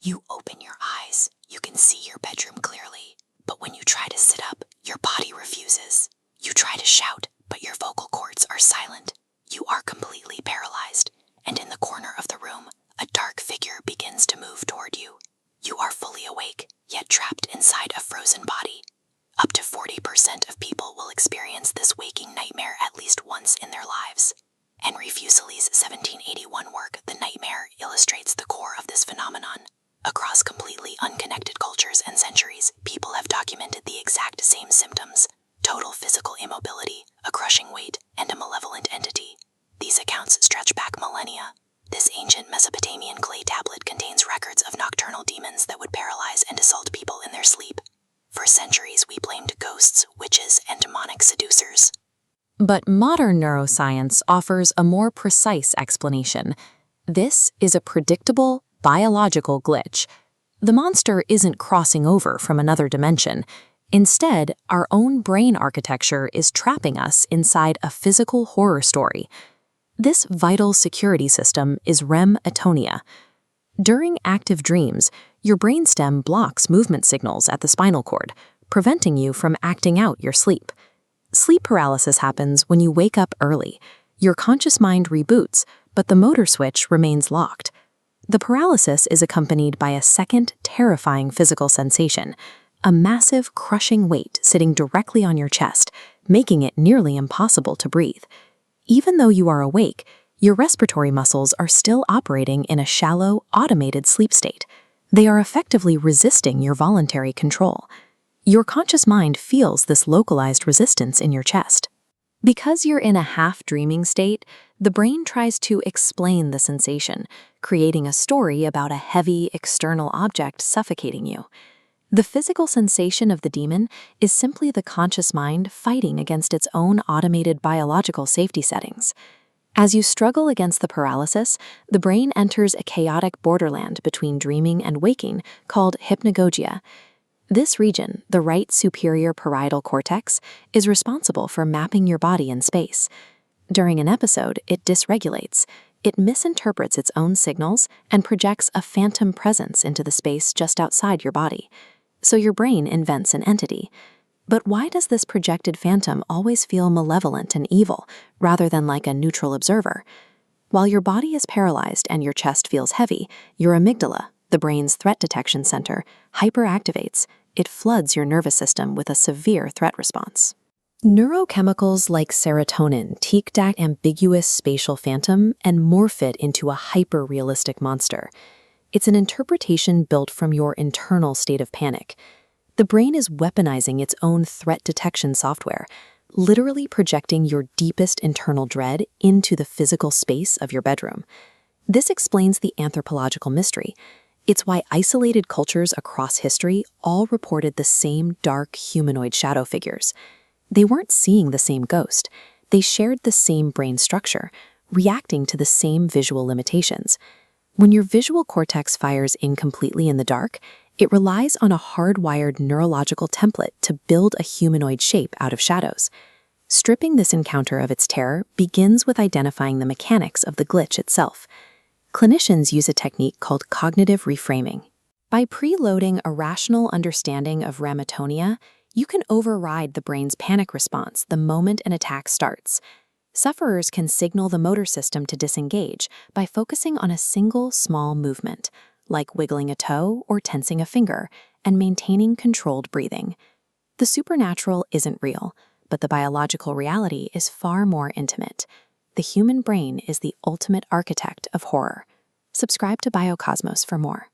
You open your eyes, you can see your bedroom clearly, but when you try to sit up, your body refuses. You try to shout, but your vocal cords are silent. You are completely paralyzed, and in the corner of the room, a dark figure begins to move toward you. You are fully awake, yet trapped inside a frozen body. Up to 40% of people will experience this waking nightmare at least once in their lives. Henry Fuseli's 1781 work, The Nightmare, illustrates the core of this phenomenon. Across completely unconnected cultures and centuries, people have documented the exact same symptoms: total physical immobility, a crushing weight, and a malevolent entity. These accounts stretch back millennia. This ancient Mesopotamian clay tablet contains records of nocturnal demons that would paralyze and assault people in their sleep. For centuries, we blamed ghosts, witches, and demonic seducers. But modern neuroscience offers a more precise explanation. This is a predictable, biological glitch. The monster isn't crossing over from another dimension. Instead, our own brain architecture is trapping us inside a physical horror story. This vital security system is REM atonia. During active dreams, your brainstem blocks movement signals at the spinal cord, preventing you from acting out your sleep. Sleep paralysis happens when you wake up early. Your conscious mind reboots, but the motor switch remains locked. The paralysis is accompanied by a second terrifying physical sensation, a massive, crushing weight sitting directly on your chest, making it nearly impossible to breathe. Even though you are awake, your respiratory muscles are still operating in a shallow, automated sleep state. They are effectively resisting your voluntary control. Your conscious mind feels this localized resistance in your chest. Because you're in a half-dreaming state, the brain tries to explain the sensation, creating a story about a heavy, external object suffocating you. The physical sensation of the demon is simply the conscious mind fighting against its own automated biological safety settings. As you struggle against the paralysis, the brain enters a chaotic borderland between dreaming and waking called hypnagogia. This region, the right superior parietal cortex, is responsible for mapping your body in space. During an episode, it dysregulates. It misinterprets its own signals and projects a phantom presence into the space just outside your body. So your brain invents an entity. But why does this projected phantom always feel malevolent and evil, rather than like a neutral observer? While your body is paralyzed and your chest feels heavy, your amygdala, the brain's threat detection center, hyperactivates. It floods your nervous system with a severe threat response. Neurochemicals like serotonin take that ambiguous spatial phantom and morph it into a hyper-realistic monster. It's an interpretation built from your internal state of panic. The brain is weaponizing its own threat detection software, literally projecting your deepest internal dread into the physical space of your bedroom. This explains the anthropological mystery. It's why isolated cultures across history all reported the same dark humanoid shadow figures. They weren't seeing the same ghost. They shared the same brain structure, reacting to the same visual limitations. When your visual cortex fires incompletely in the dark, it relies on a hardwired neurological template to build a humanoid shape out of shadows. Stripping this encounter of its terror begins with identifying the mechanics of the glitch itself. Clinicians use a technique called cognitive reframing. By preloading a rational understanding of REM atonia, you can override the brain's panic response the moment an attack starts. Sufferers can signal the motor system to disengage by focusing on a single small movement, like wiggling a toe or tensing a finger, and maintaining controlled breathing. The supernatural isn't real, but the biological reality is far more intimate. The human brain is the ultimate architect of horror. Subscribe to BioCosmos for more.